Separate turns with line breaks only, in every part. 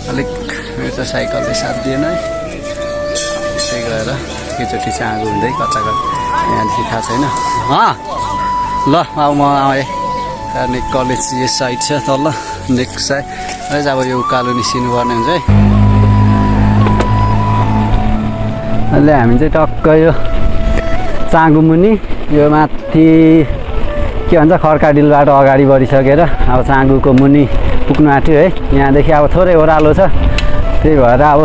अलिक मेरो त साइकलले साथ दिएन है, त्यही गएर एकैचोटि चाँगो हुँदै कता यहाँदेखि थाहा छैन। ल अब म आएँ कार्निक कलेज यो साइड छ तल नेक्स्ट साइड है, अब यो उकालो निस्किनु पर्ने हुन्छ है। अहिले हामी चाहिँ टक्क यो चाँगो मुनि यो माथि के भन्छ खड्काडिलबाट अगाडि बढिसकेर अब चाँगुको मुनि पुग्नु आँट्यो है। यहाँदेखि अब थोरै ओह्रालो छ, त्यही भएर अब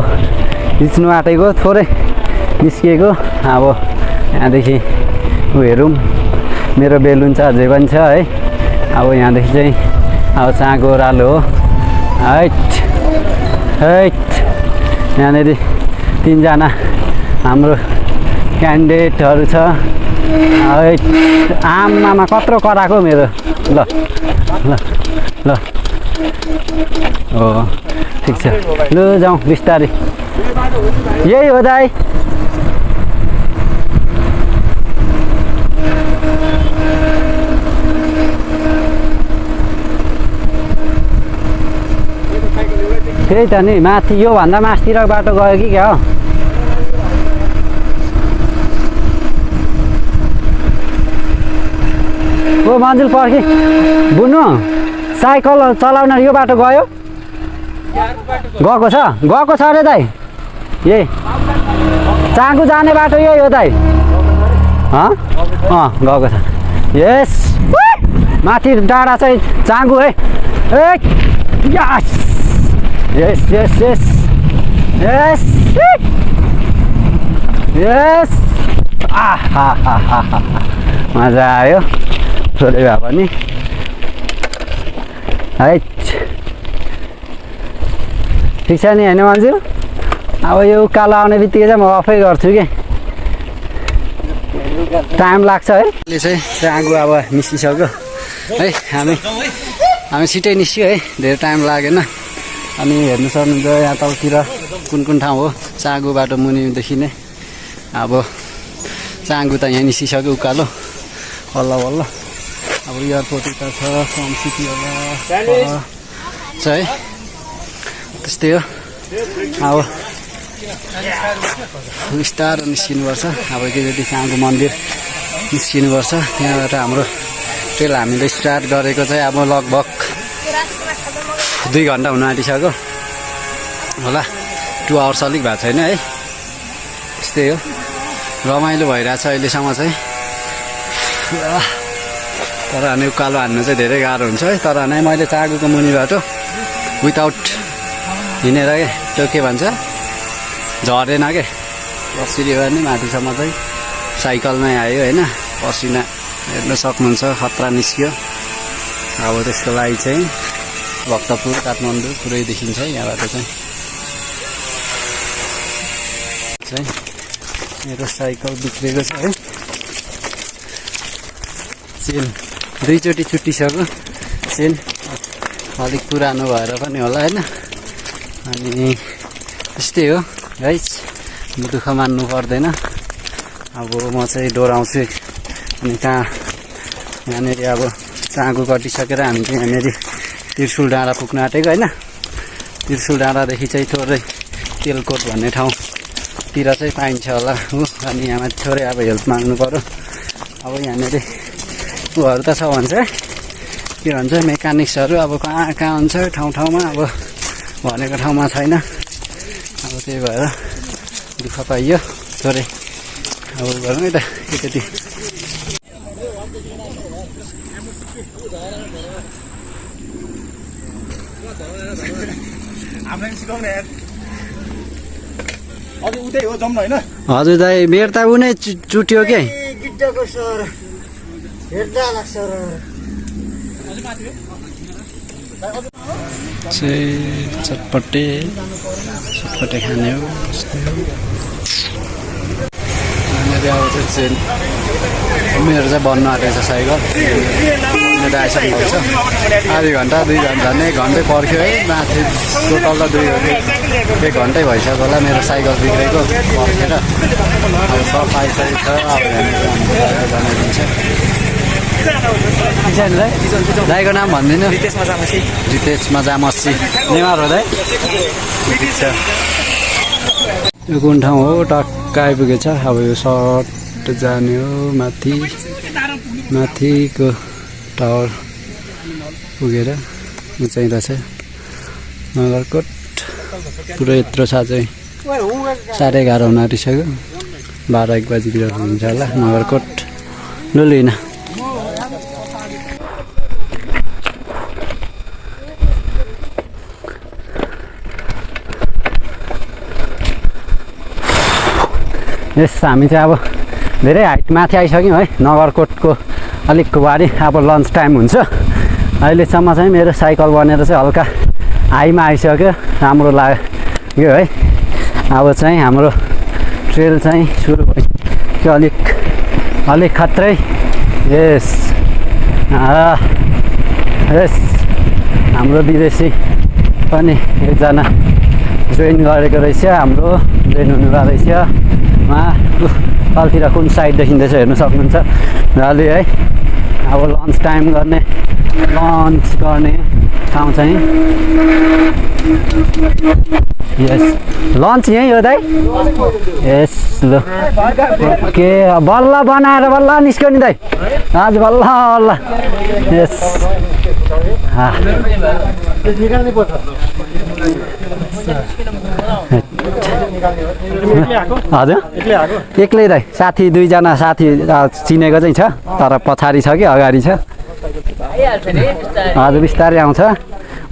हिँड्नु आँटेको थोरै निस्किएको। अब यहाँदेखि उ हेरौँ, मेरो बेलुन छ अझै पनि छ है। अब यहाँदेखि चाहिँ अब चाँगो ओह्रालो हो। हैट हैट यहाँनिर 3 जना हाम्रो क्यान्डिडेटहरू छ। आमामा कत्रो कराएको मेरो। ल ल ल हो ठिक छ, लु जाउँ बिस्तारै। यही हो दाइ। त्यही त नि, माथि योभन्दा मासतिर बाटो गयो कि क्या हो। ओ मन्जिल पर्खी बुन्नु, साइकल चलाउन यो बाटो गयो? गएको छ अरे दाइ। यही चाँगु जाने बाटो यही हो दाइ। गएको छ। यस माथि डाँडा चाहिँ चाँगु है। यस यस यस यस यस मजा आयो थोरै भए पनि है। ठिक छ नि होइन मन्जिल। अब यो उकालो आउने बित्तिकै चाहिँ म अफै गर्छु कि टाइम लाग्छ है। अहिले चाहिँ चाँगु अब निस्किसक्यो है। हामी छिटै निस्क्यो है, धेरै टाइम लागेन। अनि हेर्नु सक्नुहुन्छ यहाँ तलतिर कुन ठाउँ हो चाँगु बाटो मुनिदेखि नै। अब चाँगु त यहाँ निस्किसक्यो उकालो वल्ल वल्ल। अब एयरपोर्ट उता छ, फर्म सिटी होला छ है, त्यस्तै हो। अब बिस्तारो निस्किनुपर्छ। अब एकैचोटि चाँगु मन्दिर निस्किनुपर्छ। त्यहाँबाट हाम्रो ट्रेल हामीले स्टार्ट गरेको चाहिँ अब लगभग 2 घन्टा हुन आँटिसक्यो होला। 2 आवर्स अलिक भएको छैन है। त्यस्तै हो, रमाइलो भइरहेछ अहिलेसम्म चाहिँ। तर हामी उकालो हान्नु चाहिँ धेरै गाह्रो हुन्छ है। तर नै मैले चाँगुको मुनिबाट विदाउट हिँडेर त्यो के भन्छ झरेन के, कसरी भयो नि माथिसम्म चाहिँ साइकलमै आयो होइन। पसिना हेर्न सक्नुहुन्छ खतरा निस्क्यो। अब त्यसको लागि चाहिँ भक्तपुर काठमाडौँ पुरै देखिन्छ यहाँबाट चाहिँ। मेरो साइकल बिग्रेको छ है, चेन 2 चोटि छुट्टिसक्यो। चेन अलिक पुरानो भएर पनि होला होइन। अनि त्यस्तै हो गाइस, दुःख मान्नु पर्दैन। अब म चाहिँ डोराउँछु। अनि यहाँनिर अब चाँगु कटिसकेर हामी चाहिँ यहाँनिर त्रिशुल डाँडा पुग्न आँटेको होइन। त्रिशुल डाँडादेखि चाहिँ थोरै तेलकोट भन्ने ठाउँतिर चाहिँ पाइन्छ होला हो। अनि यहाँ थोरै अब हेल्प माग्नु पर्यो। अब यहाँनिर उहरू त छ भन्छ के भन्छ मेकानिक्सहरू, अब कहाँ हुन्छ ठाउँमा, अब भनेको ठाउँमा छैन। अब त्यही भएर दुःख पाइयो थोरै। अब गरौँ है त एकचोटि। हजुर दाइ, मेरो त उनै चुट्यो के चटपटे खाने हो। अब चाहिँ मेरो चाहिँ बन्नु आँटेको छ साइकल। मेरो आइसक्नु छ आधी घन्टा 2 घन्टा नै घन्टै पर्ख्यो है। माथि टोटल त 1 घन्टै भइसक्यो होला मेरो साइकल बिग्रेको पर्खेर। अब सब आइसकेको छ। अब बनाइदिन्छ। किसानलाई दाईको नाम भन्दिनँ रितेश मजामसी नेवार हो दाई यो कुन ठाउँ हो टक्क आइपुगेछ अब यो सर्ट जाने हो माथिको टावर पुगेर उचाइ रहेछ नगरकोट पुरै यत्रो छ चाहिँ 11:30 हुन आँटिसक्यो 12-1 बजीतिर हुन्छ होला नगरकोट लुलिन यस हामी चाहिँ अब धेरै हाइट माथि आइसक्यौँ है नगरकोटको अलिक वारी अब लन्च टाइम हुन्छ अहिलेसम्म चाहिँ मेरो साइकल बनेर चाहिँ हल्का हाईमा आइसक्यो राम्रो लाग्यो है अब चाहिँ हाम्रो ट्रेल चाहिँ सुरु भयो अलिक खत्रै यस यस हाम्रो विदेशी पनि एकजना जोइन गरेको रहेछ हाम्रो जोइन हुनुभएको रहेछ उहाँ तलतिर कुन साइड देखिँदैछ हेर्नु सक्नुहुन्छ र अलि है अब लन्च गर्ने ठाउँ चाहिँ यस लन्च यहीँ हो दाइ यस ल ओके बल्ल बनाएर बल्ल निस्क्यो नि दाइ आज बल्ल यस हजुर एक्लै दाइ साथी 2जना साथी चिनेको चाहिँ छ तर पछाडि छ कि अगाडि छ हजुर बिस्तारै आउँछ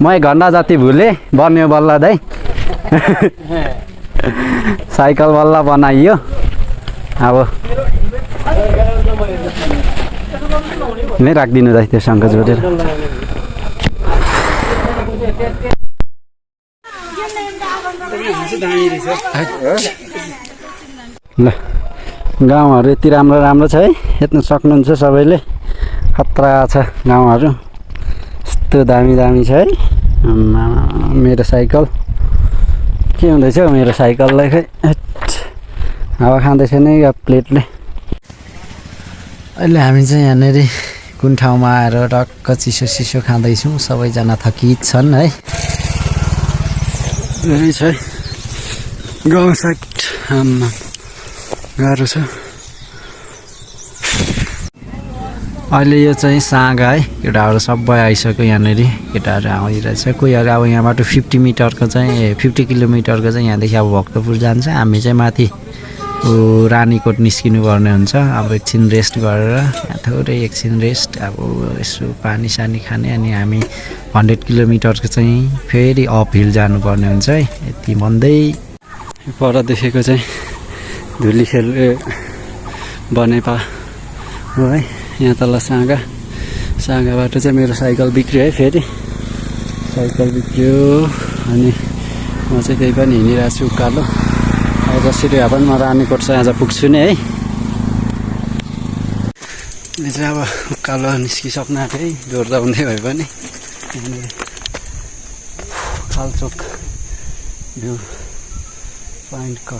म 1 घन्टा जति भुलेँ बन्यो बल्ल दाइ साइकल बल्ल बनाइयो अब नै राखिदिनु दाइ त्योसँग जोडेर ल गाउँहरू यति राम्रो छ है हेर्नु सक्नुहुन्छ सबैले खतरा छ गाउँहरू यस्तो दामी छ है मेरो साइकल के हुँदैछ मेरो साइकललाई खै हावा खाँदैछ नि यो प्लेटले अहिले हामी चाहिँ यहाँनिर कुन ठाउँमा आएर टक्क चिसो खाँदैछौँ सबैजना थकित छन् है धेरै छ गाउँ साइड गाह्रो छ अहिले यो चाहिँ साँगा है केटाहरू सबै आइसक्यो यहाँनिर केटाहरू आइरहेछ कोहीहरू अब यहाँबाट 50 मिटरको चाहिँ 50 किलोमिटरको चाहिँ यहाँदेखि अब भक्तपुर जान्छ हामी चाहिँ माथि रानीकोट निस्किनु पर्ने हुन्छ अब एकछिन रेस्ट गरेर यहाँ थोरै एकछिन रेस्ट अब यसो पानी सानी खाने अनि हामी 100 किलोमिटरको चाहिँ फेरि अप हिल जानुपर्ने हुन्छ है यति भन्दै पर देखेको चाहिँ धुलीखेल बनेपा हो है यहाँ तल साँगाबाट चाहिँ मेरो साइकल बिग्रियो है फेरि साइकल बिग्रियो अनि म चाहिँ त्यही पनि हिँडिरहेको छु उकालो अब जसरी भए पनि म रानीकोट चाहिँ आज पुग्छु नि है यो चाहिँ अब उकालो निस्किसक्नु आँट्यो है जोड्दाउँदै भए पनि यहाँनिर कालचोक भ्यू पोइन्टको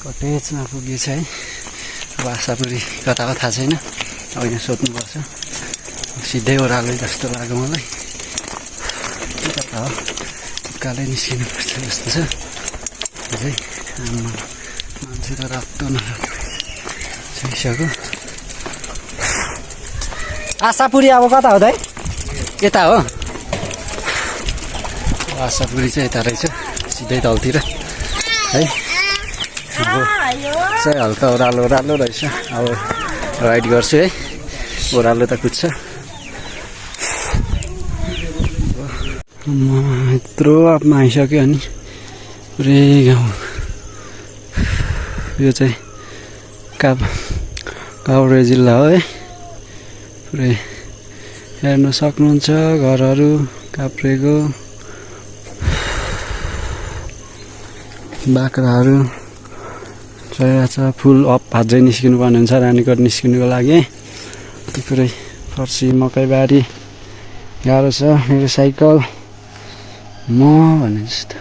कटेजमा पुगेछ है अब आशापुरी कता हो थाहा छैन अब यहाँ सोध्नुपर्छ सिधै ओह्रालो जस्तो लाग्यो मलाई कता हो उकालै निस्किनुपर्छ जस्तो छ है मान्छे त रातो नसकिसक्यो आशापुरी अब कता हो दाइ यता हो आशापुरी चाहिँ यता रहेछ सिधै तलतिर है अब चाहिँ हल्का ओह्रालो रहेछ अब राइड गर्छु है ओह्रालो त कुद्छ यत्रो अपमा आइसक्यो अनि पुरै गाउँ यो चाहिँ काभ्रे जिल्ला हो है पुरै हेर्नु सक्नुहुन्छ घरहरू काभ्रेको बाख्राहरू चढिरहेछ फुल अप अझै निस्किनु पर्ने हुन्छ रानीकोट निस्किनुको लागि पुरै फर्सी मकैबारी गाह्रो छ मेरो साइकल म भने जस्तो